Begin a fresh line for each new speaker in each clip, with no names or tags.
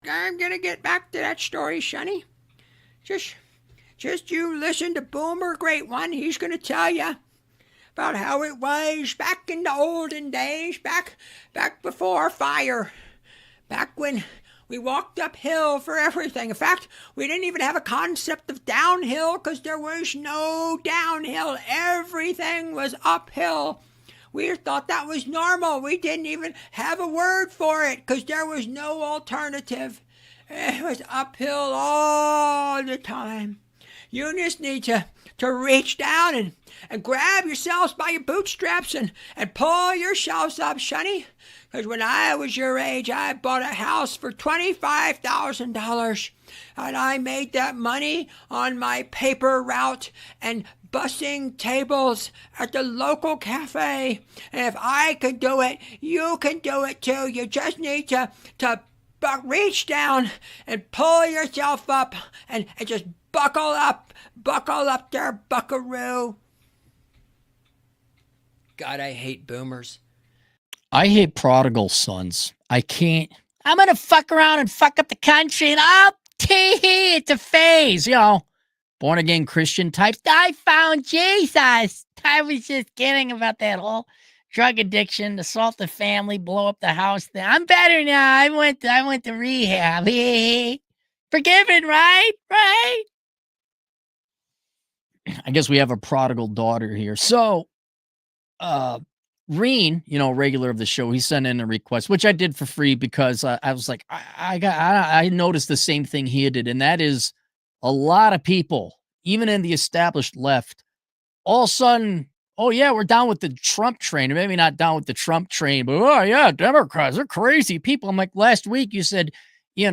I'm gonna get back to that story, Sonny. Just, just you listen to Boomer Great One. He's gonna tell you about how it was back in the olden days, back before fire, back when we walked uphill for everything. In fact, we didn't even have a concept of downhill because there was no downhill. Everything was uphill. We thought that was normal. We didn't even have a word for it because there was no alternative. It was uphill all the time. You just need to reach down and grab yourselves by your bootstraps and pull yourselves up, Sonny. Because when I was your age, I bought a house for $25,000. And I made that money on my paper route and bussing tables at the local cafe. And if I could do it, you can do it too. You just need to reach down and pull yourself up and just buckle up there, buckaroo. God, I hate boomers.
I hate prodigal sons. I can't. I'm going to fuck around and fuck up the country and I'll it's a phase, born again Christian types. I found Jesus. I was just kidding about that whole drug addiction, assault the family, blow up the house thing. I'm better now. I went to rehab. Forgiven, right? Right? I guess we have a prodigal daughter here. So, Reen, regular of the show, he sent in a request, which I did for free because I was like, I noticed the same thing he did, and that is a lot of people, even in the established left, all of a sudden, oh yeah, we're down with the Trump train, or maybe not down with the Trump train, but oh yeah, Democrats, they're crazy people. I'm like, last week you said, you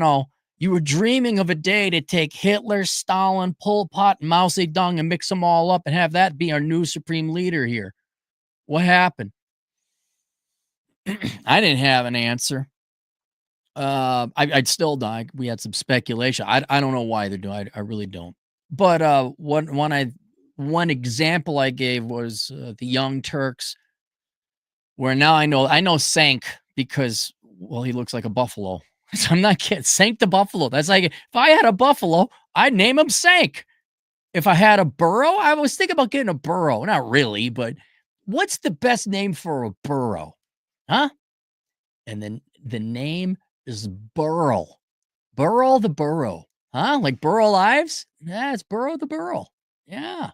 were dreaming of a day to take Hitler, Stalin, Pol Pot, and Mao Zedong and mix them all up and have that be our new supreme leader here. What happened? I didn't have an answer. I'd still die. We had some speculation. I don't know why they're doing it. I really don't. But one example I gave was the Young Turks, where now I know Sank because, well, he looks like a buffalo. So I'm not kidding. Sank the buffalo. That's like, if I had a buffalo, I'd name him Sank. If I had a burro, I was thinking about getting a burro. Not really, but what's the best name for a burro? Huh? And then the name is Burl. Burl the Burrow. Huh? Like Burl Ives? Yeah, it's Burrow the Burrow. Yeah.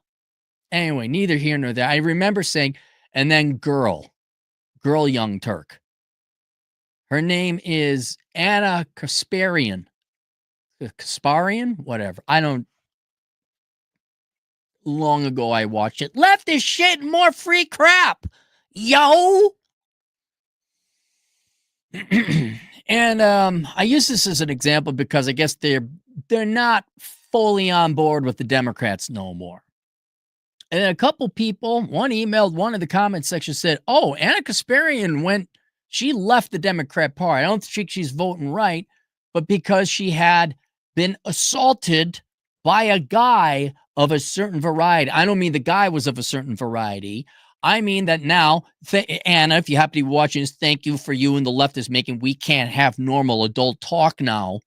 Anyway, neither here nor there. I remember saying, and then girl Young Turk. Her name is Anna Kasparian. Kasparian? Whatever. Long ago I watched it. Left is shit and more free crap. Yo! And I use this as an example because I guess they're not fully on board with the Democrats no more. And then a couple people, one emailed, one in the comment section said, oh, Anna Kasparian she left the Democrat Party. I don't think she's voting right, but because she had been assaulted by a guy of a certain variety. I don't mean the guy was of a certain variety. I mean that now, Anna, if you happen to be watching this, thank you for you and the left is making we can't have normal adult talk now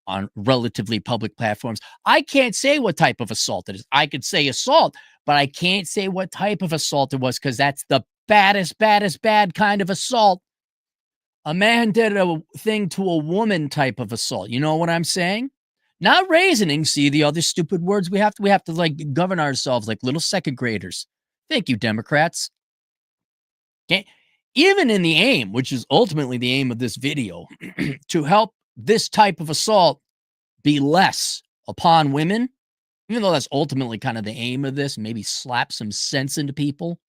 on relatively public platforms. I can't say what type of assault it is. I could say assault, but I can't say what type of assault it was because that's the baddest bad kind of assault. A man did a thing to a woman type of assault. You know what I'm saying? Not reasoning. See the other stupid words we have to like govern ourselves like little second graders. Thank you, Democrats. Okay. Even in the aim, which is ultimately the aim of this video, to help this type of assault be less upon women, even though that's ultimately kind of the aim of this, maybe slap some sense into people.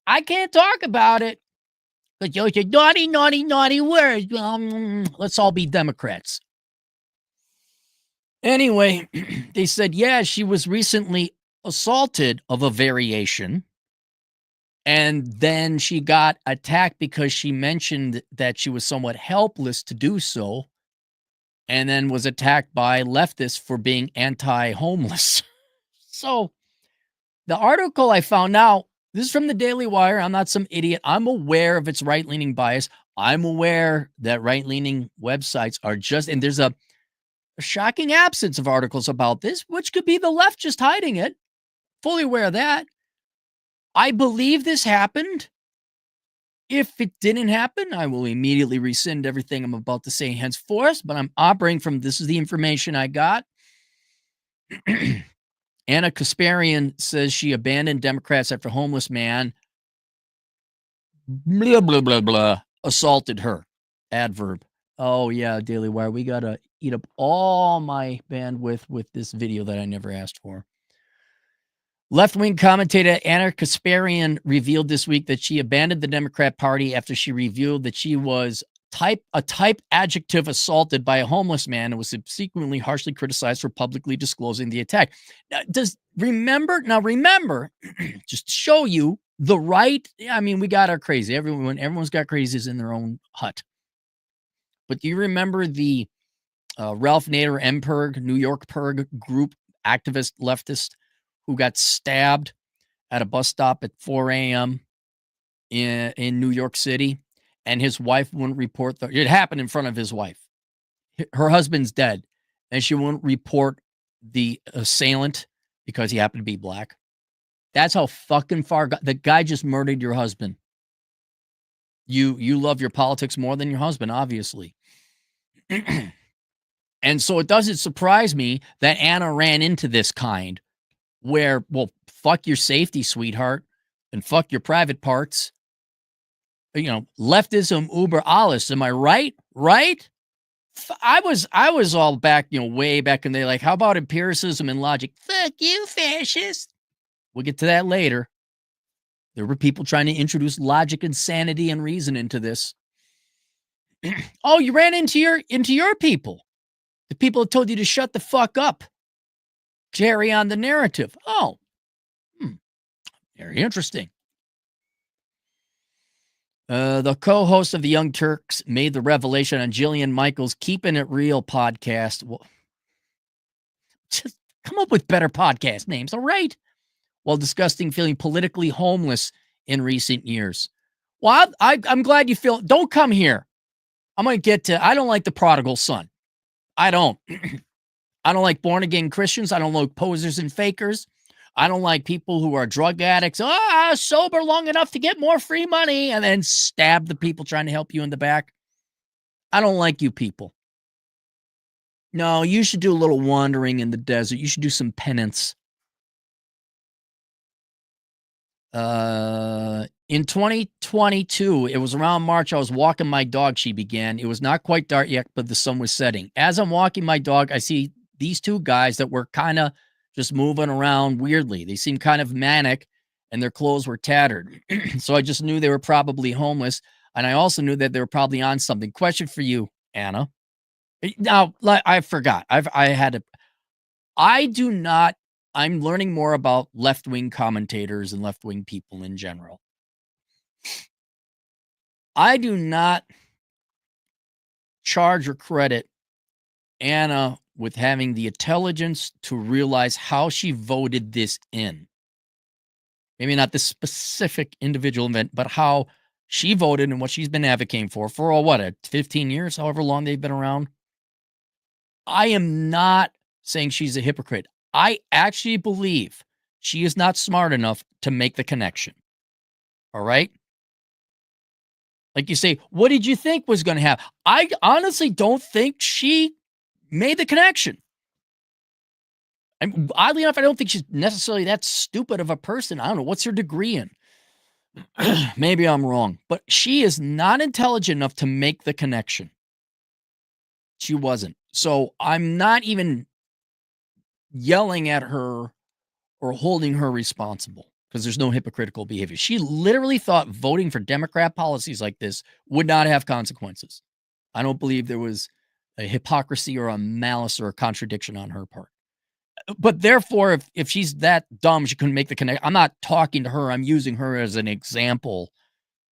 I can't talk about it. But you said naughty words. Let's all be Democrats. Anyway, they said, yeah, she was recently assaulted of a variation. And then she got attacked because she mentioned that she was somewhat helpless to do so. And then was attacked by leftists for being anti-homeless. So the article I found now, This is from the Daily Wire. I'm not some idiot. I'm aware of its right-leaning bias. I'm aware that right-leaning websites are just, and there's a shocking absence of articles about this, which could be the left just hiding it. Fully aware of that. I believe this happened. If it didn't happen, I will immediately rescind everything I'm about to say henceforth, but I'm operating from this is the information I got. Anna Kasparian says she abandoned Democrats after homeless man blah, blah, blah, blah, assaulted her. Adverb. Oh, yeah, Daily Wire. We got to eat up all my bandwidth with this video that I never asked for. Left-wing commentator Anna Kasparian revealed this week that she abandoned the Democrat Party after she revealed that she was a type adjective assaulted by a homeless man and was subsequently harshly criticized for publicly disclosing the attack. Now, remember, just to show you the right. I mean, we got our crazy. Everyone's got crazies in their own hut. But do you remember the Ralph Nader MPerg, New York Perg group activist leftist who got stabbed at a bus stop at 4 a.m. in New York City, and his wife wouldn't report it happened in front of his wife. Her husband's dead, and she wouldn't report the assailant because he happened to be black. That's how fucking far the guy just murdered your husband. You love your politics more than your husband, obviously. And so it doesn't surprise me that Anna ran into this kind where, well, fuck your safety, sweetheart, and fuck your private parts. Leftism uber alles. Am I right? Right? I was all back, way back in the day, like, how about empiricism and logic? Fuck you, fascist. We'll get to that later. There were people trying to introduce logic and sanity and reason into this. Oh, you ran into your people. The people that told you to shut the fuck up. Carry on the narrative. Oh, very interesting. The co-host of the Young Turks made the revelation on Jillian Michaels' Keeping It Real podcast. Well, just come up with better podcast names, all right? While discussing feeling politically homeless in recent years. Well, I'm glad you feel. Don't come here. I'm going to get to. I don't like the prodigal son. I don't. I don't like born-again Christians. I don't like posers and fakers. I don't like people who are drug addicts. Sober long enough to get more free money and then stab the people trying to help you in the back. I don't like you people. No, you should do a little wandering in the desert. You should do some penance. In 2022, it was around March, I was walking my dog, she began. It was not quite dark yet, but the sun was setting. As I'm walking my dog, I see these two guys that were kind of just moving around weirdly. They seemed kind of manic, and their clothes were tattered. So I just knew they were probably homeless, and I also knew that they were probably on something. Question for you, Anna. Now, I forgot. I'm learning more about left-wing commentators and left-wing people in general. I do not charge or credit Anna with having the intelligence to realize how she voted this in. Maybe not this specific individual event, but how she voted and what she's been advocating for 15 years, however long they've been around. I am not saying she's a hypocrite. I actually believe she is not smart enough to make the connection. All right? Like you say, what did you think was going to happen? I honestly don't think she made the connection. And oddly enough, I don't think she's necessarily that stupid of a person. I don't know. What's her degree in? Maybe I'm wrong. But she is not intelligent enough to make the connection. She wasn't. So I'm not even yelling at her or holding her responsible because there's no hypocritical behavior. She literally thought voting for Democrat policies like this would not have consequences. I don't believe there was a hypocrisy or a malice or a contradiction on her part. But therefore, if she's that dumb, she couldn't make the connection. I'm not talking to her. I'm using her as an example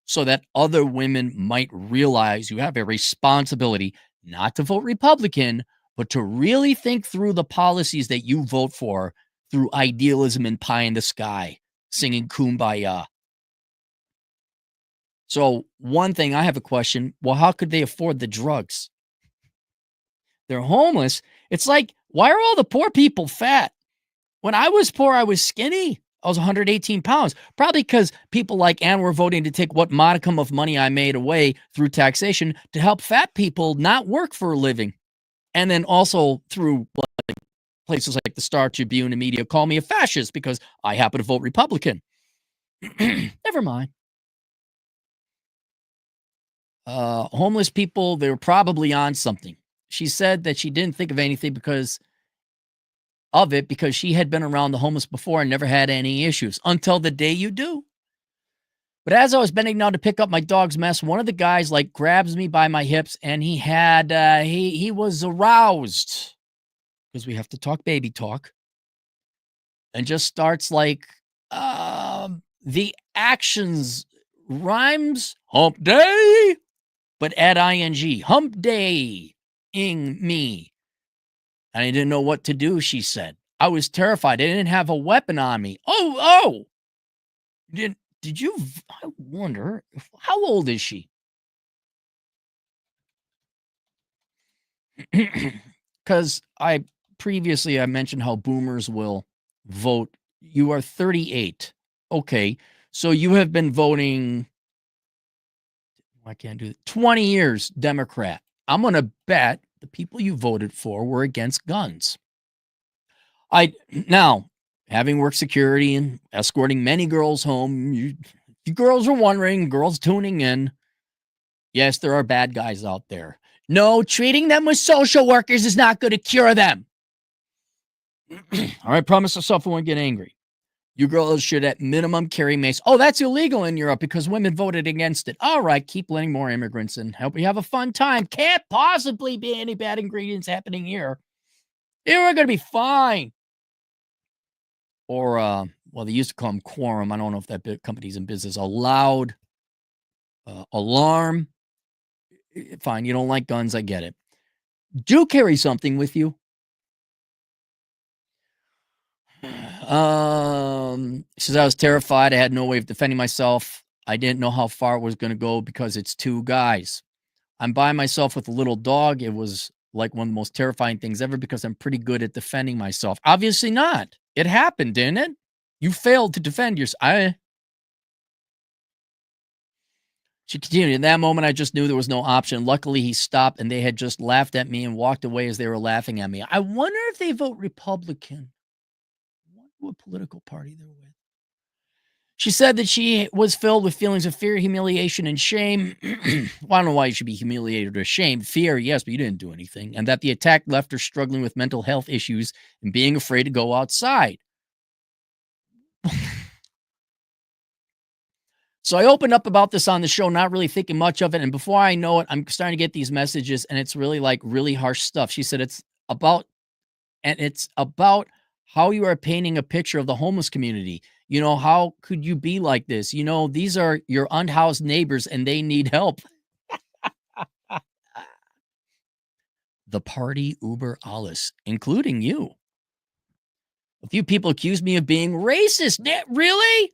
so that other women might realize you have a responsibility not to vote Republican, but to really think through the policies that you vote for through idealism and pie in the sky, singing Kumbaya. So one thing, I have a question. Well, how could they afford the drugs? They're homeless. It's like, why are all the poor people fat? When I was poor, I was skinny. I was 118 pounds, probably because people like Ann were voting to take what modicum of money I made away through taxation to help fat people not work for a living. And then also through like places like the Star Tribune and media call me a fascist because I happen to vote Republican. Never mind. Homeless people, they were probably on something. She said that she didn't think of anything because she had been around the homeless before and never had any issues until the day you do. But as I was bending down to pick up my dog's mess, one of the guys like grabs me by my hips and he had he was aroused because we have to talk baby talk and just starts like the actions rhymes hump day but add ing hump day ing me. And I didn't know what to do, she said. I was terrified. I didn't have a weapon on me. Oh. Did you? I wonder, how old is she? Because I mentioned how boomers will vote. You are 38. Okay. So you have been voting, I can't do it, 20 years Democrat. I'm going to bet the people you voted for were against guns. Now, having worked security and escorting many girls home, you girls are wondering, girls tuning in, yes, there are bad guys out there. No, treating them with social workers is not going to cure them. All right, promise yourself I won't get angry. You girls should at minimum carry mace. Oh, that's illegal in Europe because women voted against it. All right, keep letting more immigrants in. Help you have a fun time. Can't possibly be any bad ingredients happening here. We're going to be fine. Or, well, they used to call them quorum. I don't know if that company's in business. A loud alarm. Fine, you don't like guns. I get it. Do carry something with you. Says I was terrified. I had no way of defending myself. I didn't know how far it was going to go because it's two guys. I'm by myself with a little dog. It was like one of the most terrifying things ever because I'm pretty good at defending myself. Obviously not. It happened, didn't it? You failed to defend yourself. She continued, in that moment, I just knew there was no option. Luckily, he stopped and they had just laughed at me and walked away as they were laughing at me. I wonder if they vote Republican. I wonder what political party they're with. She said that she was filled with feelings of fear, humiliation, and shame. Well, I don't know why you should be humiliated or ashamed. Fear, yes, but you didn't do anything. And that the attack left her struggling with mental health issues and being afraid to go outside. So I opened up about this on the show, not really thinking much of it. And before I know it, I'm starting to get these messages and it's really like really harsh stuff. She said it's about how you are painting a picture of the homeless community. You know, how could you be like this? You know, these are your unhoused neighbors and they need help. The party uber alles, including you. A few people accused me of being racist. Really?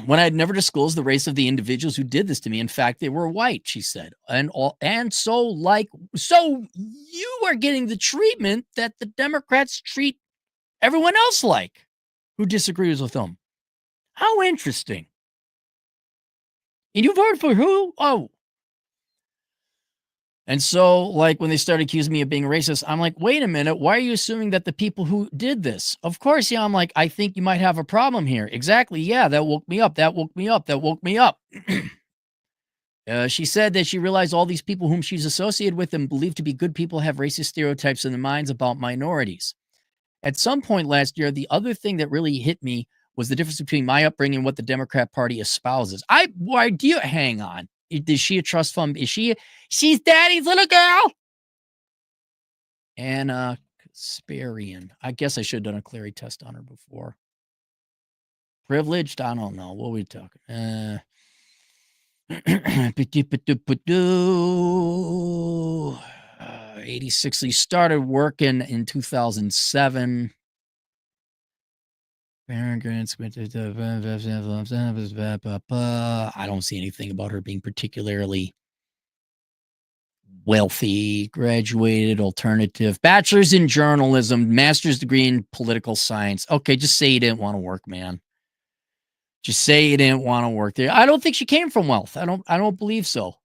When I had never disclosed the race of the individuals who did this to me. In fact, they were white, she said. So you are getting the treatment that the Democrats treat everyone else like who disagrees with them. How interesting. And you voted for who? Oh. And so, like, when they started accusing me of being racist, I'm like, wait a minute. Why are you assuming that the people who did this? Of course, yeah, I'm like, I think you might have a problem here. Exactly. Yeah, that woke me up. That woke me up. That woke me up. She said that she realized all these people whom she's associated with and believed to be good people have racist stereotypes in their minds about minorities. At some point last year, the other thing that really hit me was the difference between my upbringing and what the Democrat Party espouses. Why do you hang on? Is she a trust fund? She's daddy's little girl? Anna Kasparian. I guess I should have done a Clary test on her before. Privileged? I don't know. What are we talking? 86. He started working in 2007. Parents, I don't see anything about her being particularly wealthy, graduated, alternative, bachelor's in journalism, master's degree in political science. Okay, just say you didn't want to work, man. Just say you didn't want to work there. I don't think she came from wealth. I don't believe so.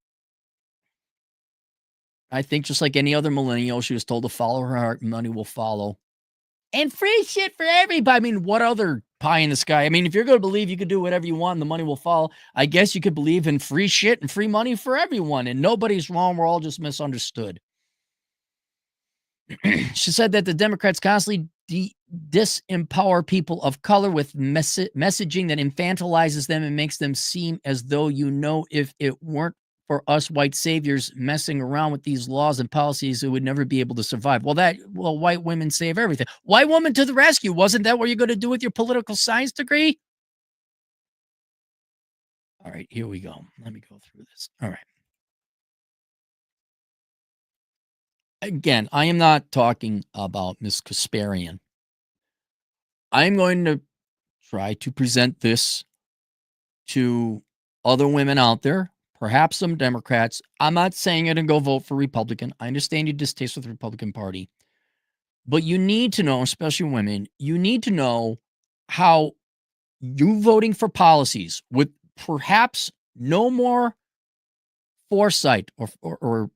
I think just like any other millennial, she was told to follow her heart, money will follow. And free shit for everybody. I mean, what other pie in the sky? I mean, if you're going to believe you could do whatever you want and the money will follow, I guess you could believe in free shit and free money for everyone. And nobody's wrong. We're all just misunderstood. She said that the Democrats constantly disempower people of color with messaging that infantilizes them and makes them seem as though, if it weren't for us white saviors messing around with these laws and policies, it would never be able to survive. Well, white women save everything. White woman to the rescue. Wasn't that what you're going to do with your political science degree? All right, here we go. Let me go through this. All right. Again, I am not talking about Miss Kasparian. I'm going to try to present this to other women out there, perhaps some Democrats. I'm not saying it and go vote for Republican. I understand your distaste with the Republican Party. But you need to know, especially women, you need to know how you voting for policies with perhaps no more foresight or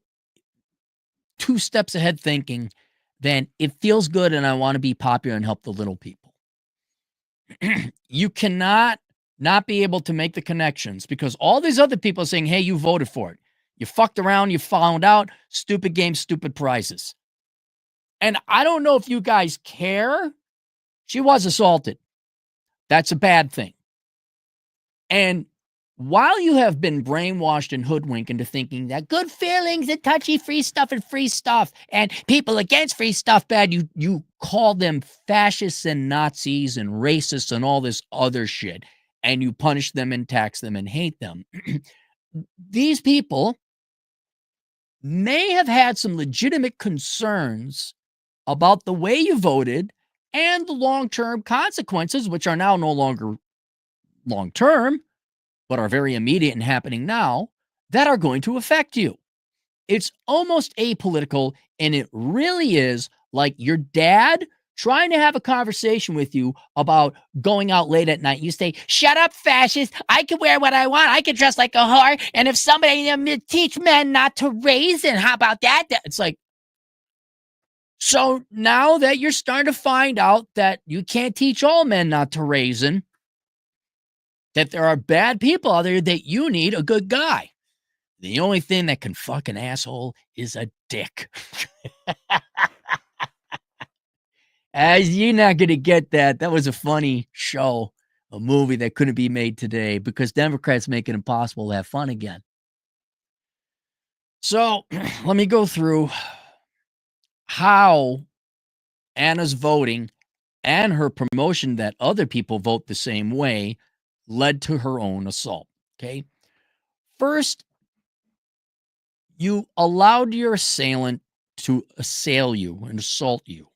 two steps ahead thinking than it feels good and I want to be popular and help the little people. You cannot not be able to make the connections because all these other people are saying, hey, you voted for it. You fucked around, you found out, stupid games, stupid prizes. And I don't know if you guys care. She was assaulted. That's a bad thing. And while you have been brainwashed and hoodwinked into thinking that good feelings and touchy free stuff and people against free stuff bad, you call them fascists and Nazis and racists and all this other shit, and you punish them and tax them and hate them. These people may have had some legitimate concerns about the way you voted and the long-term consequences, which are now no longer long-term, but are very immediate and happening now, that are going to affect you. It's almost apolitical, and it really is like your dad trying to have a conversation with you about going out late at night. You say, shut up, fascist. I can wear what I want. I can dress like a whore. And if somebody teach men not to raisin, how about that? It's like, so now that you're starting to find out that you can't teach all men not to raisin, that there are bad people out there, that you need a good guy. The only thing that can fuck an asshole is a dick. As you're not going to get that. That was a funny show, a movie that couldn't be made today because Democrats make it impossible to have fun again. So let me go through how Anna's voting and her promotion that other people vote the same way led to her own assault. Okay. First, you allowed your assailant to assail you and assault you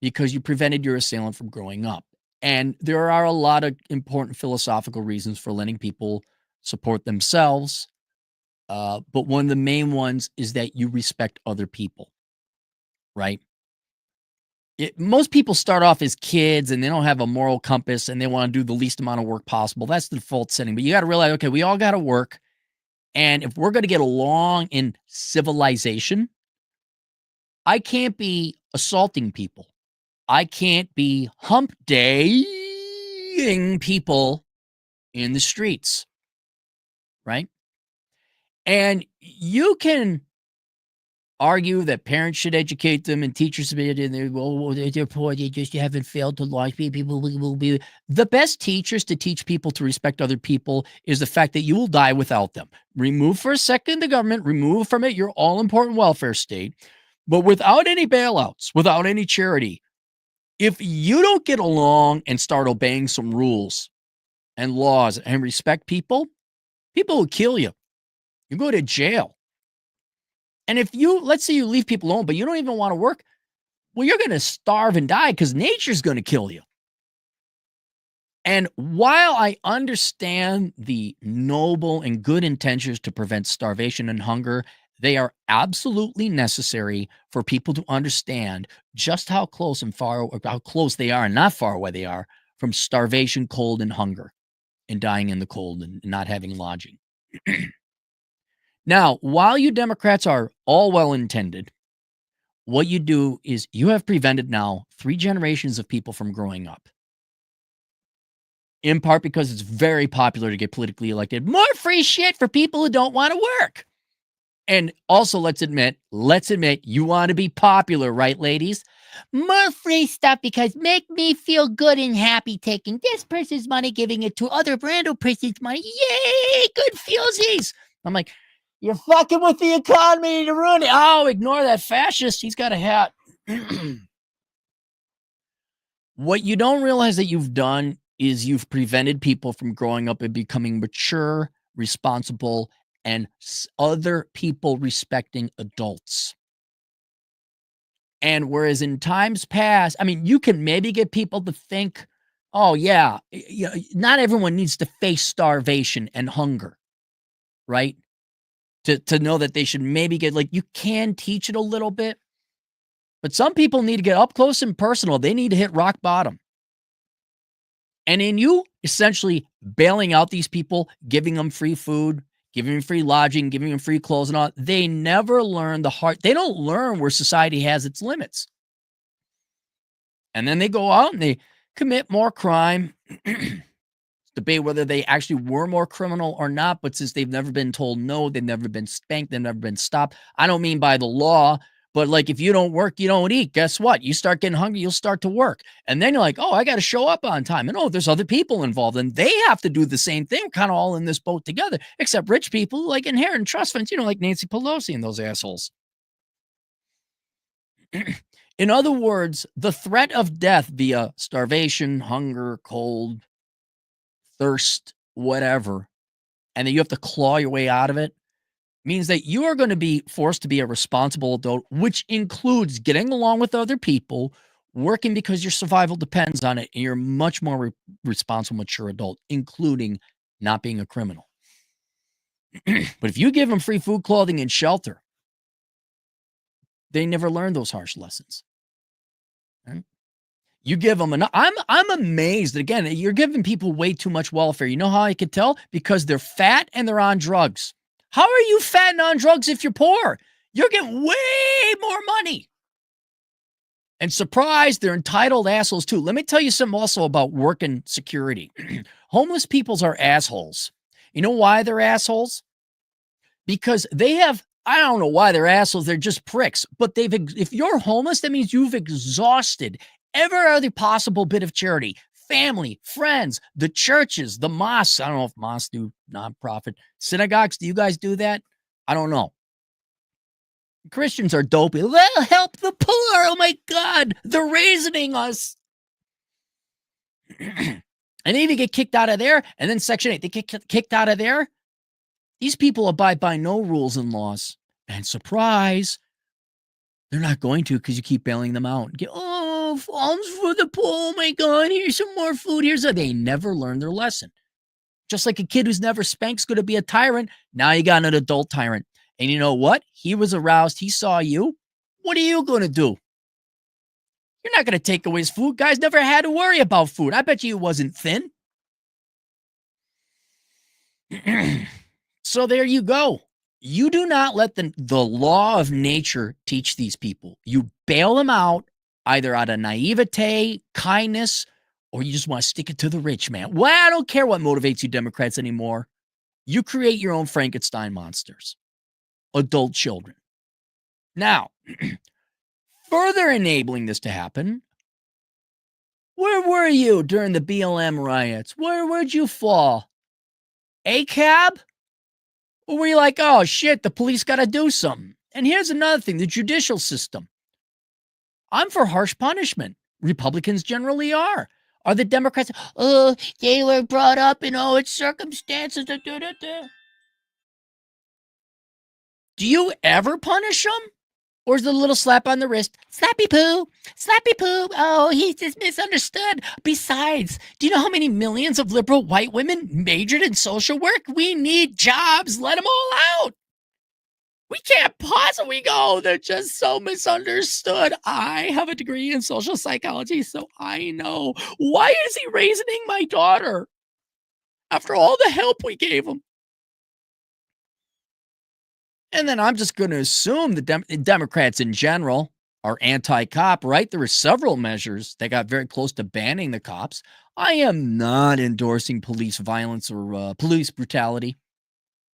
because you prevented your assailant from growing up. And there are a lot of important philosophical reasons for letting people support themselves. But one of the main ones is that you respect other people, right? Most people start off as kids and they don't have a moral compass and they want to do the least amount of work possible. That's the default setting. But you got to realize, okay, we all got to work. And if we're going to get along in civilization, I can't be assaulting people. I can't be hump daying people in the streets, right? And you can argue that parents should educate them and teachers should be, they're poor, they just haven't failed to launch people will be. The best teachers to teach people to respect other people is the fact that you will die without them. Remove for a second the government, remove from it your all-important welfare state, but without any bailouts, without any charity, if you don't get along and start obeying some rules and laws and respect people, people will kill you. You go to jail. And if let's say you leave people alone, but you don't even want to work, well, you're going to starve and die because nature's going to kill you. And while I understand the noble and good intentions to prevent starvation and hunger, they are absolutely necessary for people to understand just how close they are and not far away they are from starvation, cold, and hunger, and dying in the cold and not having lodging. Now, while you Democrats are all well intended, what you do is you have prevented now 3 generations of people from growing up. In part because it's very popular to get politically elected. More free shit for people who don't want to work. And also, let's admit, you want to be popular, right, ladies? More free stuff because make me feel good and happy taking this person's money, giving it to other random person's money. Yay, good feelsies. I'm like, you're fucking with the economy to ruin it. Oh, ignore that fascist. He's got a hat. What you don't realize that you've done is you've prevented people from growing up and becoming mature, responsible, and other people respecting adults. And whereas in times past, I mean, you can maybe get people to think, oh, yeah, not everyone needs to face starvation and hunger, right? To know that they should maybe get, like, you can teach it a little bit, but some people need to get up close and personal. They need to hit rock bottom. And in you essentially bailing out these people, giving them free food, giving them free lodging, giving them free clothes and all, they never learn they don't learn where society has its limits. And then they go out and they commit more crime. Debate whether they actually were more criminal or not, but since they've never been told no, they've never been spanked, they've never been stopped. I don't mean by the law, but like if you don't work, you don't eat. Guess what? You start getting hungry, you'll start to work. And then you're like, oh, I got to show up on time. And oh, there's other people involved and they have to do the same thing. We're kind of all in this boat together, except rich people like inherit trust funds, like Nancy Pelosi and those assholes. In other words, the threat of death via starvation, hunger, cold, thirst, whatever, and then you have to claw your way out of it, means that you are going to be forced to be a responsible adult, which includes getting along with other people, working because your survival depends on it, and you're a much more responsible, mature adult, including not being a criminal. But if you give them free food, clothing, and shelter, they never learn those harsh lessons. Right? You give them enough. I'm amazed. Again, you're giving people way too much welfare. You know how I can tell? Because they're fat and they're on drugs. How are you fat and on drugs if you're poor? You're getting way more money. And surprise, they're entitled assholes too. Let me tell you something also about work and security. Homeless peoples are assholes. You know why they're assholes? Because they have, I don't know why they're assholes. They're just pricks. But if you're homeless, that means you've exhausted every other possible bit of charity. Family, friends, the churches, the mosques. I don't know if mosques do nonprofit. Synagogues, do you guys do that? I don't know. Christians are dopey. They'll help the poor. Oh my God, they're raisoning us. And they even get kicked out of there. And then Section 8, they get kicked out of there. These people abide by no rules and laws. And surprise, they're not going to because you keep bailing them out. Funds for the poor. Oh my God, here's some more food. They never learn their lesson. Just like a kid who's never spanked is going to be a tyrant. Now you got an adult tyrant. And you know what? He was aroused. He saw you. What are you going to do? You're not going to take away his food. Guys never had to worry about food. I bet you it wasn't thin. So there you go. You do not let the law of nature teach these people. You bail them out either out of naivete, kindness, or you just want to stick it to the rich man. Well, I don't care what motivates you Democrats anymore. You create your own Frankenstein monsters, adult children. Now, further enabling this to happen, where were you during the BLM riots? Where'd you fall? ACAB? Or were you like, oh, shit, the police got to do something? And here's another thing, the judicial system. I'm for harsh punishment. Republicans generally are. Are the Democrats, they were brought up in its circumstances. Do you ever punish them? Or is it a little slap on the wrist? Slappy poo, slappy poo. Oh, he's just misunderstood. Besides, do you know how many millions of liberal white women majored in social work? We need jobs. Let them all out. We can't possibly go. They're just so misunderstood. I have a degree in social psychology, so I know. Why is he raising my daughter after all the help we gave him? And then I'm just going to assume the Democrats in general are anti-cop, right? There were several measures that got very close to banning the cops. I am not endorsing police violence or police brutality.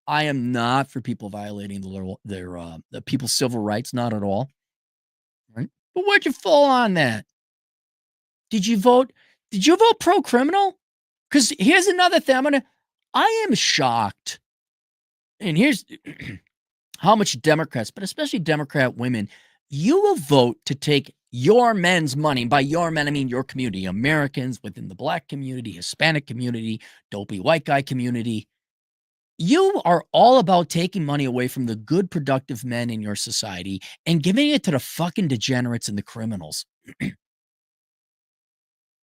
I am not for people violating the people's civil rights, not at all. Right? But where'd you fall on that? Did you vote pro-criminal? Because here's another thing. I am shocked. And here's how much Democrats, but especially Democrat women, you will vote to take your men's money. By your men, I mean your community, Americans within the Black community, Hispanic community, dopey white guy community. You are all about taking money away from the good, productive men in your society and giving it to the fucking degenerates and the criminals.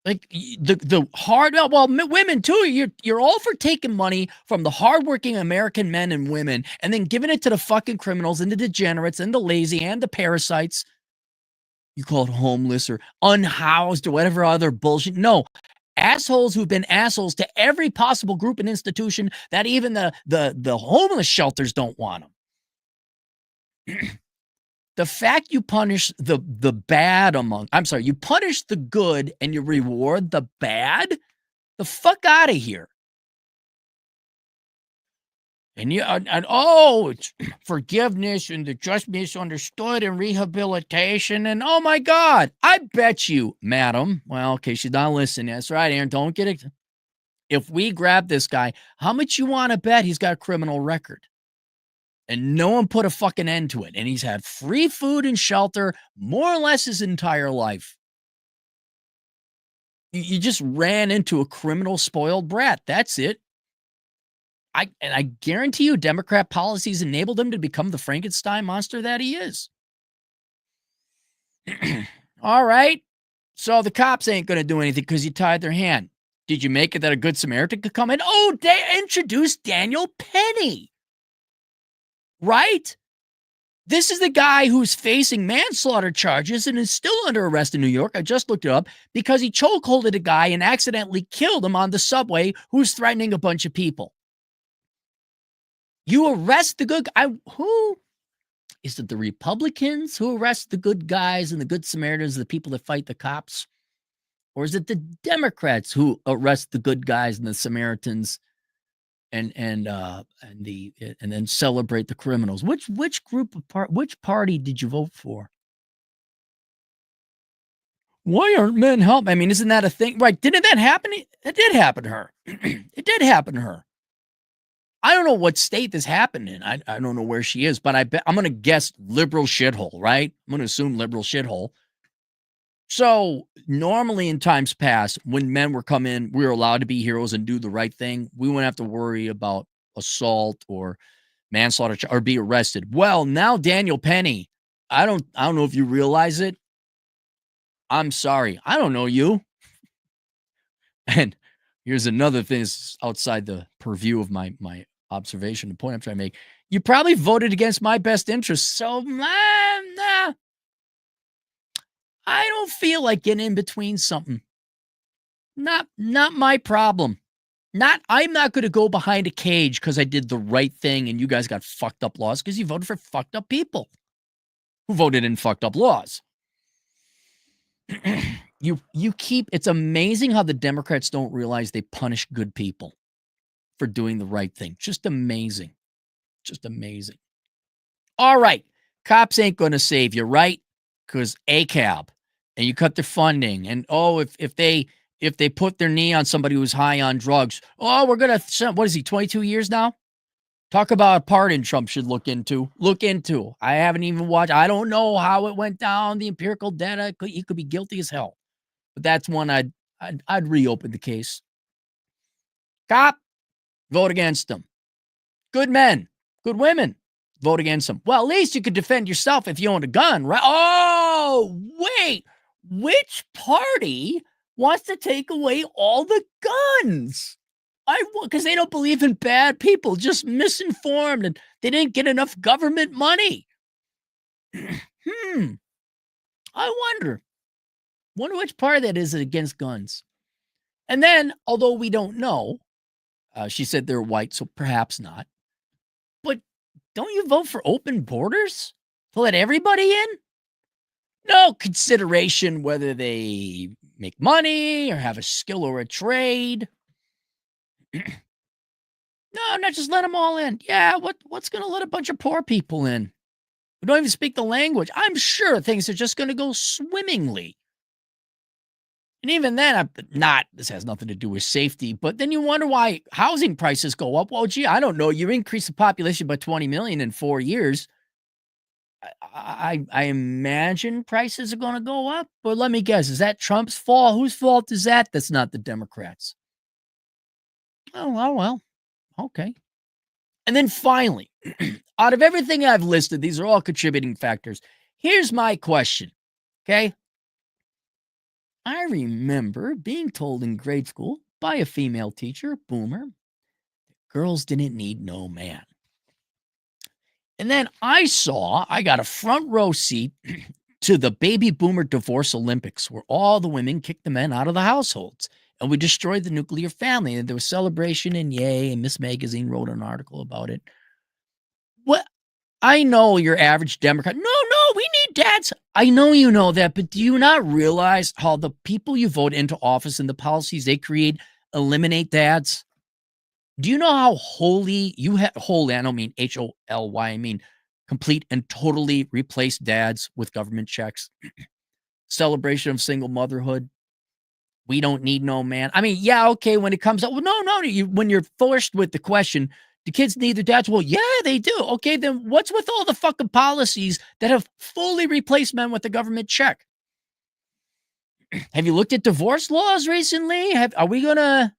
Like the hard, well, women too. You're all for taking money from the hardworking American men and women and then giving it to the fucking criminals and the degenerates and the lazy and the parasites. You call it homeless or unhoused or whatever other bullshit. No, assholes who've been assholes to every possible group and institution that even the homeless shelters don't want them. The fact you punish the bad you punish the good and you reward the bad, the fuck out of here. And it's forgiveness and the just misunderstood and rehabilitation. And oh my God, I bet you, madam. Well, okay, she's not listening. That's right, Aaron. Don't get it. If we grab this guy, how much you want to bet he's got a criminal record? And no one put a fucking end to it. And he's had free food and shelter more or less his entire life. You just ran into a criminal spoiled brat. That's it. I guarantee you Democrat policies enabled him to become the Frankenstein monster that he is. All right. So the cops ain't going to do anything because you tied their hand. Did you make it that a good Samaritan could come in? Oh, they introduced Daniel Penny. Right? This is the guy who's facing manslaughter charges and is still under arrest in New York. I just looked it up because he chokeholded a guy and accidentally killed him on the subway who's threatening a bunch of people. You arrest the good guy. Who? Is it the Republicans who arrest the good guys and the good Samaritans, the people that fight the cops? Or is it the Democrats who arrest the good guys and the Samaritans and then celebrate the criminals? Which party did you vote for? Why aren't men helping? I mean, isn't that a thing? Right? Didn't that happen? It did happen to her. It did happen to her. I don't know what state this happened in. I don't know where she is, but I bet I'm going to guess liberal shithole, right? I'm going to assume liberal shithole. So normally in times past, when men were come in, we were allowed to be heroes and do the right thing. We wouldn't have to worry about assault or manslaughter or be arrested. Well, now Daniel Penny, I don't know if you realize it. I'm sorry. I don't know you. And here's another thing that's outside the purview of my observation, the point I'm trying to make. You probably voted against my best interest. So, nah, I don't feel like getting in between something. Not my problem. I'm not going to go behind a cage because I did the right thing and you guys got fucked up laws because you voted for fucked up people who voted in fucked up laws. It's amazing how the Democrats don't realize they punish good people for doing the right thing. Just amazing. Just amazing. All right. Cops ain't going to save you, right? Because ACAB and you cut their funding. And if they put their knee on somebody who's high on drugs, we're going to, what is he, 22 years now? Talk about a pardon Trump should look into. I haven't even watched. I don't know how it went down, the empirical data. He could be guilty as hell. But that's one I'd reopen the case. Cop, vote against them. Good men, good women, vote against them. Well, at least you could defend yourself if you owned a gun, right? Oh, wait. Which party wants to take away all the guns? Because they don't believe in bad people, just misinformed, and they didn't get enough government money. I wonder which party that is against guns. And then, although we don't know, she said they're white, so perhaps not. But don't you vote for open borders to let everybody in? No consideration whether they make money or have a skill or a trade. No, not just let them all in. Yeah, what's going to let a bunch of poor people in who don't even speak the language? I'm sure things are just going to go swimmingly. And even then, this has nothing to do with safety, but then you wonder why housing prices go up. Well, gee, I don't know. You increase the population by 20 million in 4 years. I imagine prices are going to go up, but let me guess. Is that Trump's fault? Whose fault is that? That's not the Democrats. Oh, well. Okay. And then finally, out of everything I've listed, these are all contributing factors. Here's my question. Okay. I remember being told in grade school by a female teacher, boomer, girls didn't need no man. And then I got a front row seat to the baby boomer divorce Olympics, where all the women kicked the men out of the households and we destroyed the nuclear family. And there was celebration and yay, and Miss Magazine wrote an article about it. What? I know your average Democrat. No, we need dads. I know you know that, but do you not realize how the people you vote into office and the policies they create eliminate dads? Do you know how wholly wholly, I don't mean H-O-L-Y, I mean complete and totally replace dads with government checks? Celebration of single motherhood. We don't need no man. I mean, yeah, okay, when it comes up, well, no, when you're forced with the question, do kids need their dads? Well, yeah, they do. Okay, then what's with all the fucking policies that have fully replaced men with the government check? Have you looked at divorce laws recently? Are we gonna...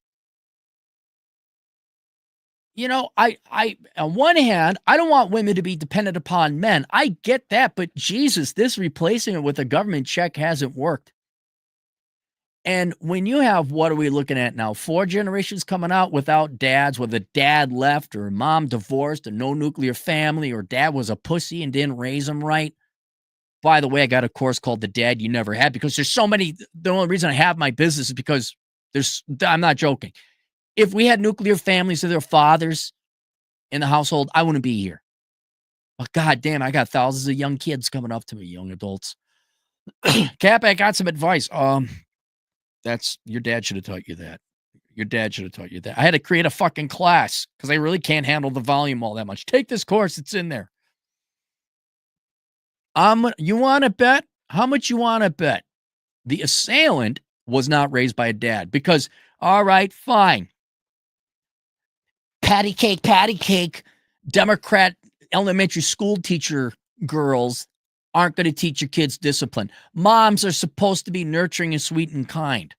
on one hand, I don't want women to be dependent upon men. I get that, but Jesus, this replacing it with a government check hasn't worked. And when you have, what are we looking at now? 4 generations coming out without dads, whether dad left or mom divorced or no nuclear family or dad was a pussy and didn't raise them right. By the way, I got a course called The Dad You Never Had, because there's so many. The only reason I have my business is because I'm not joking. If we had nuclear families or their fathers in the household, I wouldn't be here. But goddamn, I got thousands of young kids coming up to me, young adults. Cap, I got some advice. Your dad should have taught you that. Your dad should have taught you that. I had to create a fucking class because I really can't handle the volume all that much. Take this course. It's in there. You want to bet? How much you want to bet? The assailant was not raised by a dad because, all right, fine. Patty cake, Democrat elementary school teacher girls aren't going to teach your kids discipline. Moms are supposed to be nurturing and sweet and kind.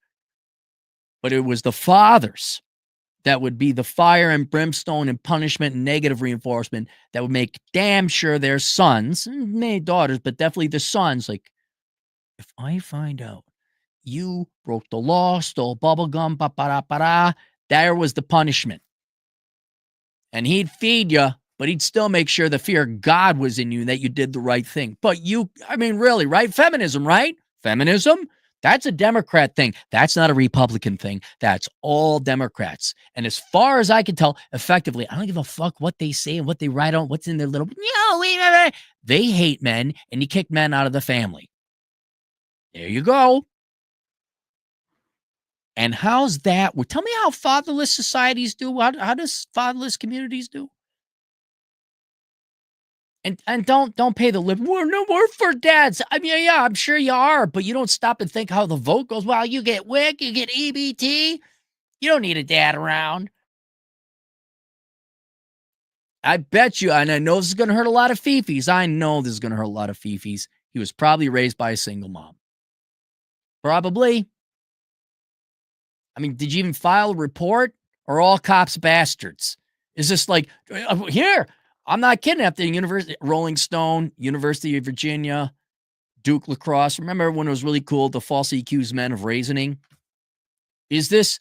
But it was the fathers that would be the fire and brimstone and punishment and negative reinforcement that would make damn sure their sons, maybe daughters, but definitely the sons, like, if I find out you broke the law, stole bubblegum, there was the punishment. And he'd feed you, but he'd still make sure the fear of God was in you and that you did the right thing. But really, right? Feminism, right? Feminism? That's a Democrat thing. That's not a Republican thing. That's all Democrats. And as far as I can tell, effectively, I don't give a fuck what they say and what they write on, what's in their little... They hate men, and you kick men out of the family. There you go. And how's that? Well, tell me how fatherless societies do. How does fatherless communities do? And don't pay the lip. We're for dads. I mean, yeah, I'm sure you are, but you don't stop and think how the vote goes. Well, you get WIC, you get EBT. You don't need a dad around. I bet you, and I know this is going to hurt a lot of fifis. I know this is going to hurt a lot of fifis. He was probably raised by a single mom. Probably. I mean, did you even file a report? Or all cops bastards? Is this like, here, I'm not kidding. After the University, Rolling Stone, University of Virginia, Duke lacrosse. Remember when it was really cool to falsely accuse men of raisoning? Is it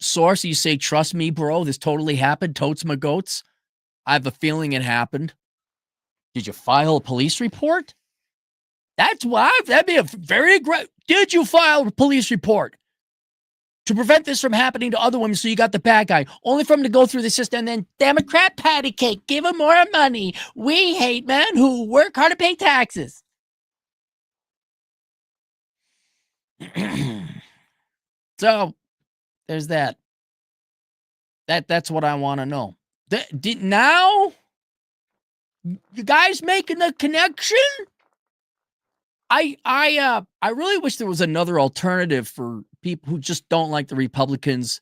source? You say, trust me, bro, this totally happened. Totes my goats. I have a feeling it happened. Did you file a police report? That'd be a very aggressive. Did you file a police report to prevent this from happening to other women? So you got the bad guy, only for him to go through the system and then Democrat patty cake, give him more money. We hate men who work hard to pay taxes. So there's that. That's what I want to know. Now, you guys making the connection? I really wish there was another alternative for people who just don't like the Republicans,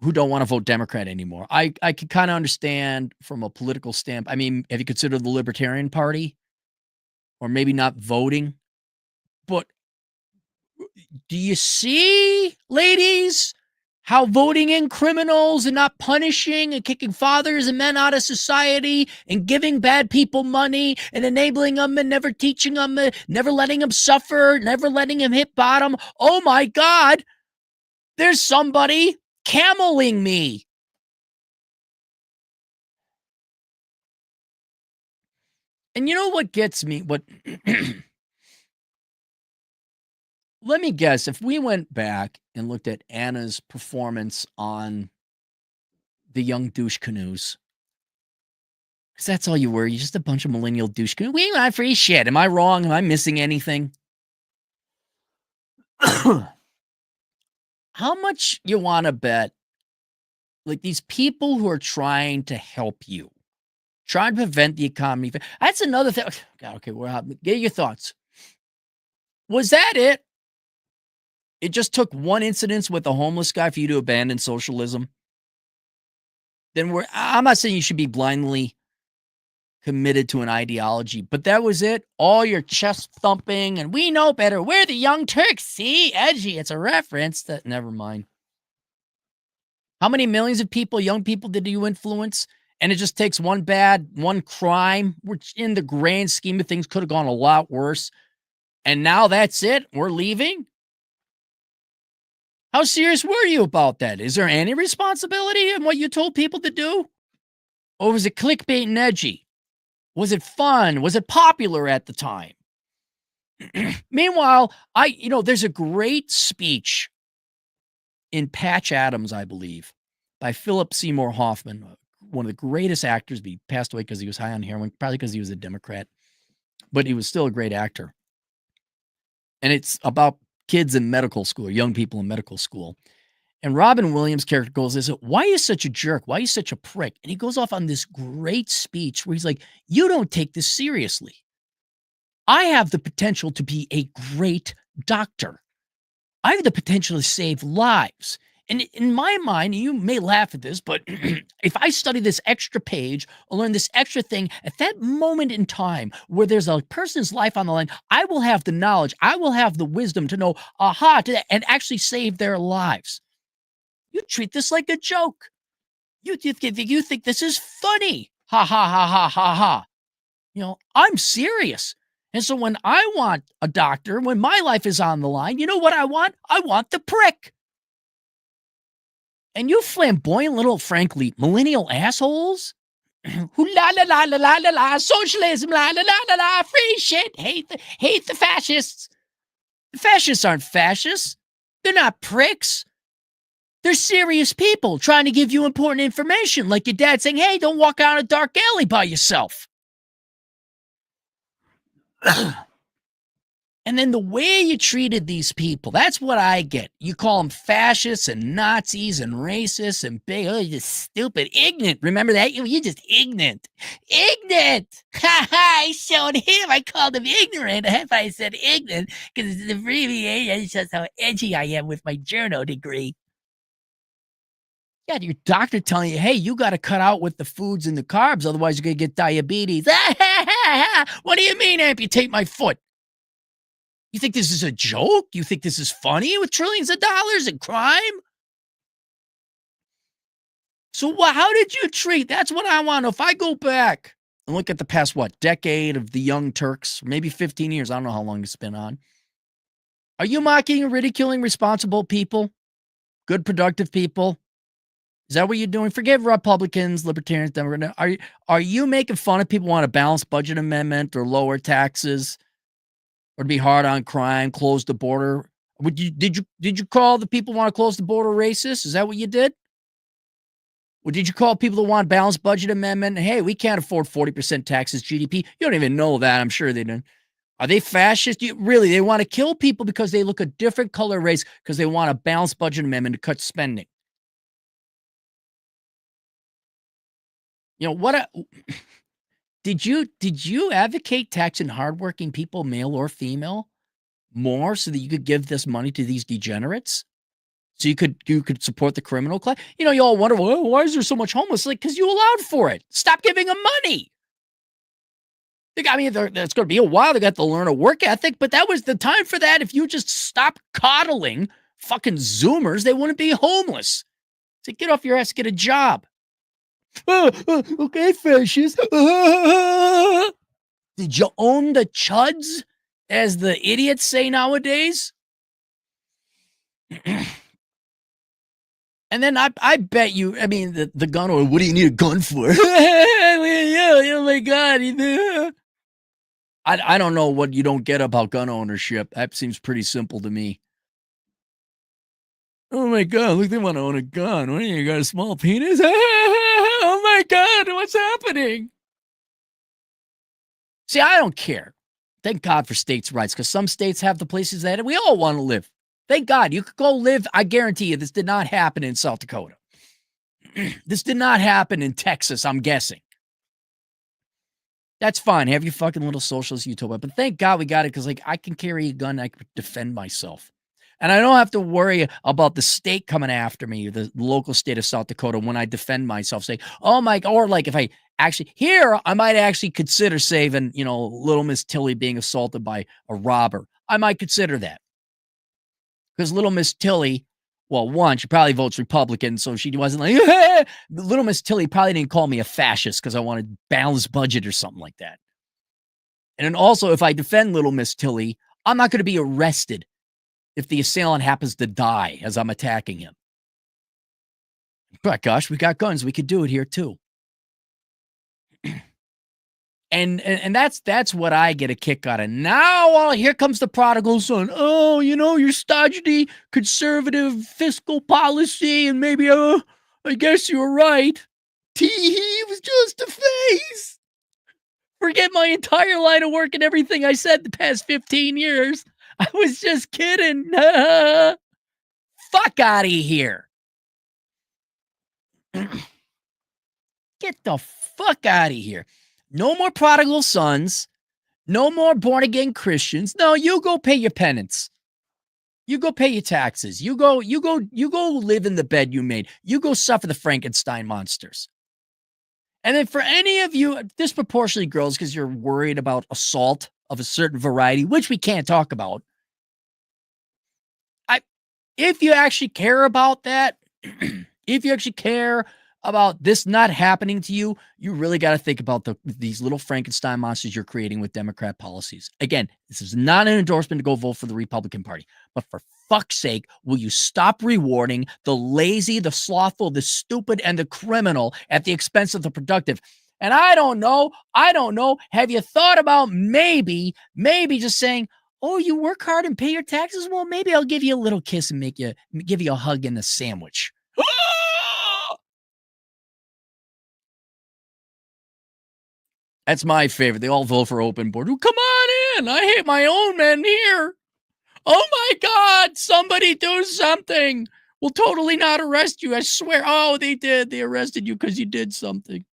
who don't want to vote Democrat anymore. I could kind of understand from a political standpoint. I mean, have you considered the Libertarian Party? Or maybe not voting? But do you see, ladies, how voting in criminals and not punishing and kicking fathers and men out of society and giving bad people money and enabling them and never teaching them, never letting them suffer, never letting them hit bottom? Oh my God, there's somebody cameling me. And you know what gets me? Let me guess, if we went back and looked at Anna's performance on the Young Douche Canoes, because that's all you were. You're just a bunch of millennial douche canoes. We want free shit. Am I wrong? Am I missing anything? How much you want to bet, like, these people who are trying to help you, trying to prevent the economy? That's another thing. God, okay, get your thoughts. Was that it? It just took one incident with a homeless guy for you to abandon socialism? Then I'm not saying you should be blindly committed to an ideology, but that was it? All your chest thumping and we know better. We're the Young Turks. See, edgy. It's a reference that, never mind. How many millions of people, young people, did you influence? And it just takes one crime, which in the grand scheme of things could have gone a lot worse. And now that's it? We're leaving? How serious were you about that? Is there any responsibility in what you told people to do? Or was it clickbait and edgy? Was it fun? Was it popular at the time? Meanwhile, there's a great speech in Patch Adams, I believe, by Philip Seymour Hoffman, one of the greatest actors. He passed away because he was high on heroin, probably because he was a Democrat, but he was still a great actor. And it's about kids in medical school, or young people in medical school. And Robin Williams' character goes, why are you such a jerk? Why are you such a prick? And he goes off on this great speech where he's like, you don't take this seriously. I have the potential to be a great doctor. I have the potential to save lives. And in my mind, you may laugh at this, but if I study this extra page or learn this extra thing at that moment in time where there's a person's life on the line, I will have the knowledge, I will have the wisdom to know, and actually save their lives. You treat this like a joke. You think this is funny. Ha, ha, ha, ha, ha, ha. I'm serious. And so when I want a doctor, when my life is on the line, you know what I want? I want the prick. And you flamboyant little, frankly, millennial assholes who la la la la la la la, socialism, la la la la la, free shit, hate the fascists. The fascists aren't fascists. They're not pricks. They're serious people trying to give you important information, like your dad saying, hey, don't walk out a dark alley by yourself. And then the way you treated these people, that's what I get. You call them fascists and Nazis and racists and you're just stupid, ignorant. Remember that? You're just ignorant. Ignorant! Ha ha! I showed him. I called him ignorant. I said ignorant because it's an abbreviation. It's just how edgy I am with my journal degree. Yeah, your doctor telling you, hey, you got to cut out with the foods and the carbs, otherwise you're going to get diabetes. What do you mean amputate my foot? You think this is a joke? You think this is funny with trillions of dollars in crime? So how did you treat? That's what I want to know. If I go back and look at the past, decade of the Young Turks, maybe 15 years, I don't know how long it's been on. Are you mocking and ridiculing responsible people? Good, productive people? Is that what you're doing? Forget Republicans, Libertarians, Democrats. Are you making fun of people who want a balanced budget amendment or lower taxes or to be hard on crime, close the border? Did you call the people who want to close the border racist? Is that what you did? Or did you call people who want balanced budget amendment? Hey, we can't afford 40% taxes GDP. You don't even know that. I'm sure they didn't. Are they fascist? Really, they want to kill people because they look a different color race because they want a balanced budget amendment to cut spending. Did you advocate taxing hardworking people, male or female, more so that you could give this money to these degenerates? So you could support the criminal class? You all wonder, well, why is there so much homeless? Like, because you allowed for it. Stop giving them money. It's going to be a while. They got to learn a work ethic, but that was the time for that. If you just stop coddling fucking Zoomers, they wouldn't be homeless. So get off your ass, get a job. Okay, fascist. Did you own the chuds, as the idiots say nowadays? And then I bet you, the gun, or what do you need a gun for? Oh my God. I don't know what you don't get about gun ownership. That seems pretty simple to me. Oh my God, look, they want to own a gun. What, you got a small penis? Oh my God, what's happening? See, I don't care. Thank God for states' rights, because some states have the places that we all want to live. Thank God. You could go live. I guarantee you this did not happen in South Dakota. This did not happen in Texas, I'm guessing. That's fine. Have your fucking little socialist utopia. But thank God we got it, because I can carry a gun. I can defend myself. And I don't have to worry about the state coming after me, the local state of South Dakota, when I defend myself. Say, oh my, or like if I actually, here, I might actually consider saving, little Miss Tilly being assaulted by a robber. I might consider that. Because little Miss Tilly, well, one, she probably votes Republican, so she wasn't like, little Miss Tilly probably didn't call me a fascist because I wanted balanced budget or something like that. And then also, if I defend little Miss Tilly, I'm not going to be arrested if the assailant happens to die as I'm attacking him. But gosh, we got guns. We could do it here too. And that's what I get a kick out of. Now, here comes the prodigal son. Oh, your stodgy conservative fiscal policy, and maybe, I guess you were right. He was just a phase. Forget my entire line of work and everything I said the past 15 years. I was just kidding. Fuck out of here. Get the fuck out of here. No more prodigal sons. No more born again Christians. No, you go pay your penance. You go pay your taxes. You go live in the bed you made. You go suffer the Frankenstein monsters. And then for any of you, disproportionately girls, because you're worried about assault of a certain variety, which we can't talk about. If you actually care about that, if you actually care about this not happening to you, you really got to think about these little Frankenstein monsters you're creating with Democrat policies. Again, this is not an endorsement to go vote for the Republican Party, but for fuck's sake, will you stop rewarding the lazy, the slothful, the stupid, and the criminal at the expense of the productive? And I don't know. Have you thought about maybe just saying, oh, you work hard and pay your taxes? Well, maybe I'll give you a little kiss and give you a hug and a sandwich. That's my favorite. They all vote for open border. Come on in. I hate my own men here. Oh my God, somebody do something. We'll totally not arrest you. I swear. Oh, they did. They arrested you because you did something.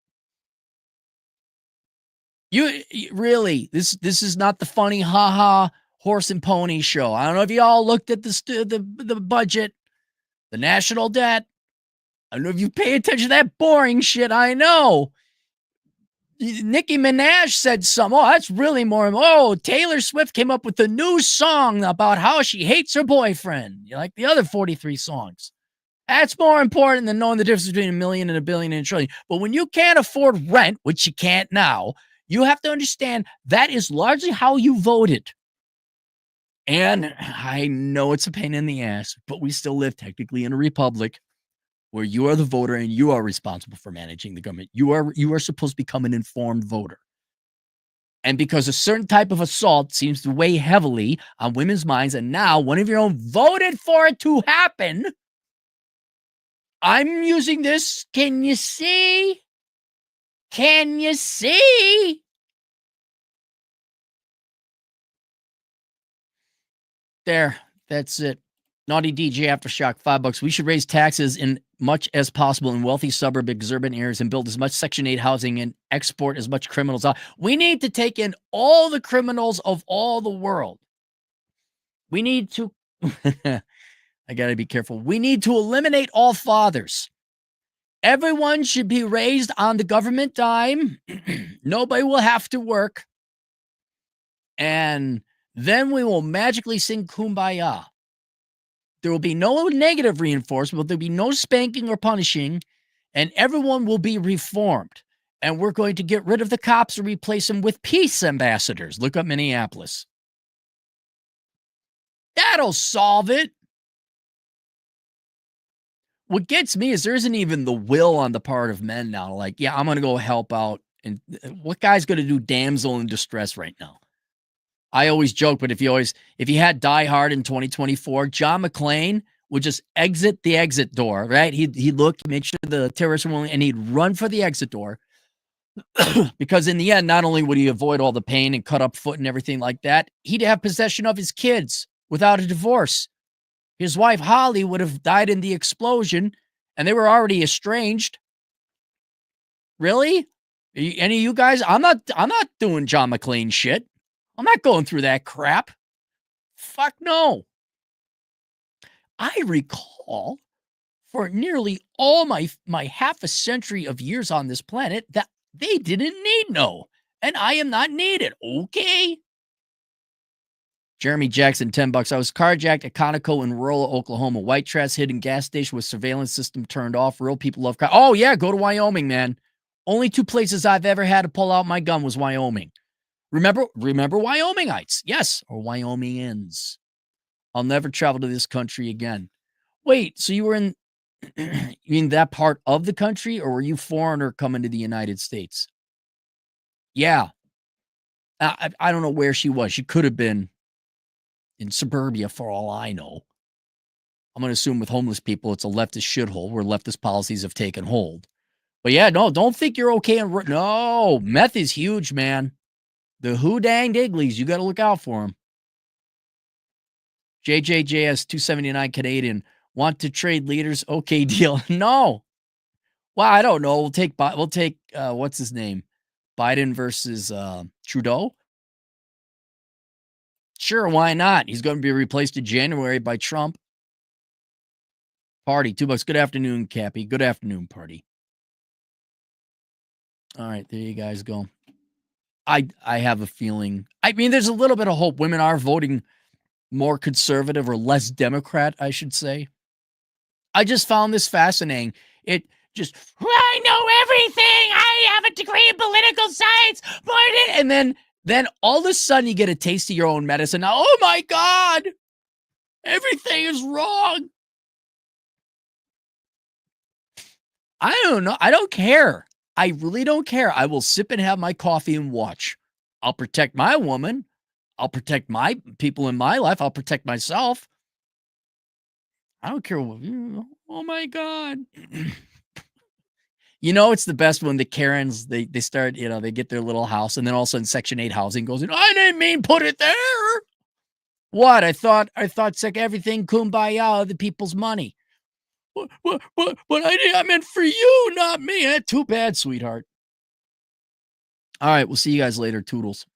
You really, this is not the funny haha horse and pony show. I don't know if you all looked at the budget, the national debt. I don't know if you pay attention to that boring shit. I know. Nicki Minaj said something. Oh, that's really more. Oh, Taylor Swift came up with a new song about how she hates her boyfriend. You like the other 43 songs. That's more important than knowing the difference between a million and a billion and a trillion. But when you can't afford rent, which you can't now, you have to understand that is largely how you voted. And I know it's a pain in the ass, but we still live technically in a republic where you are the voter and you are responsible for managing the government. You are supposed to become an informed voter. And because a certain type of assault seems to weigh heavily on women's minds, and now one of your own voted for it to happen, I'm using this. Can you see? Can you see? There. That's it. Naughty DJ Aftershock, $5. We should raise taxes in much as possible in wealthy suburb, exurban areas and build as much Section 8 housing and export as much criminals out. We need to take in all the criminals of all the world. We need to, I got to be careful. We need to eliminate all fathers. Everyone should be raised on the government dime. Nobody will have to work. And then we will magically sing Kumbaya. There will be no negative reinforcement. There'll be no spanking or punishing, and everyone will be reformed. And we're going to get rid of the cops and replace them with peace ambassadors. Look up Minneapolis. That'll solve it. What gets me is there isn't even the will on the part of men now. Like, yeah, I'm going to go help out. And what guy's going to do damsel in distress right now? I always joke, but if you had Die Hard in 2024, John McClane would just exit the exit door, right? He'd look, make sure the terrorists were willing, and he'd run for the exit door. Because in the end, not only would he avoid all the pain and cut up foot and everything like that, he'd have possession of his kids without a divorce. His wife, Holly, would have died in the explosion, and they were already estranged. Really? Any of you guys? I'm not doing John McClane shit. I'm not going through that crap. Fuck no. I recall for nearly all my half a century of years on this planet that they didn't need no. And I am not needed. Okay. Jeremy Jackson, $10. I was carjacked at Conoco in rural Oklahoma. White trash hidden gas station with surveillance system turned off. Real people love car. Oh, yeah. Go to Wyoming, man. Only 2 places I've ever had to pull out my gun was Wyoming. Remember Wyomingites. Yes, or Wyomingians. I'll never travel to this country again. Wait, so you were in that part of the country, or were you foreigner coming to the United States? Yeah. I don't know where she was. She could have been in suburbia for all I know. I'm going to assume with homeless people, it's a leftist shithole where leftist policies have taken hold. But yeah, no, don't think you're okay. No, meth is huge, man. The who dang digglies, you got to look out for them. JJJS 279 Canadian. Want to trade leaders? Okay, deal. No. Well, I don't know. We'll take what's his name? Biden versus Trudeau. Sure, why not? He's going to be replaced in January by Trump. Party, $2. Good afternoon, Cappy. Good afternoon, party. All right, there you guys go. I have a feeling. I mean, there's a little bit of hope. Women are voting more conservative or less Democrat, I should say. I just found this fascinating. I know everything. I have a degree in political science. And then all of a sudden you get a taste of your own medicine. Now, oh my God, everything is wrong. I don't know. I don't care. I really don't care. I will sip and have my coffee and watch. I'll protect my woman. I'll protect my people in my life. I'll protect myself. I don't care. Oh my God. It's the best when the Karens, they start, they get their little house and then all of a sudden Section 8 housing goes in. I didn't mean put it there. What? I thought everything kumbaya, the people's money. What I meant for you, not me. Too bad, sweetheart. All right, we'll see you guys later. Toodles.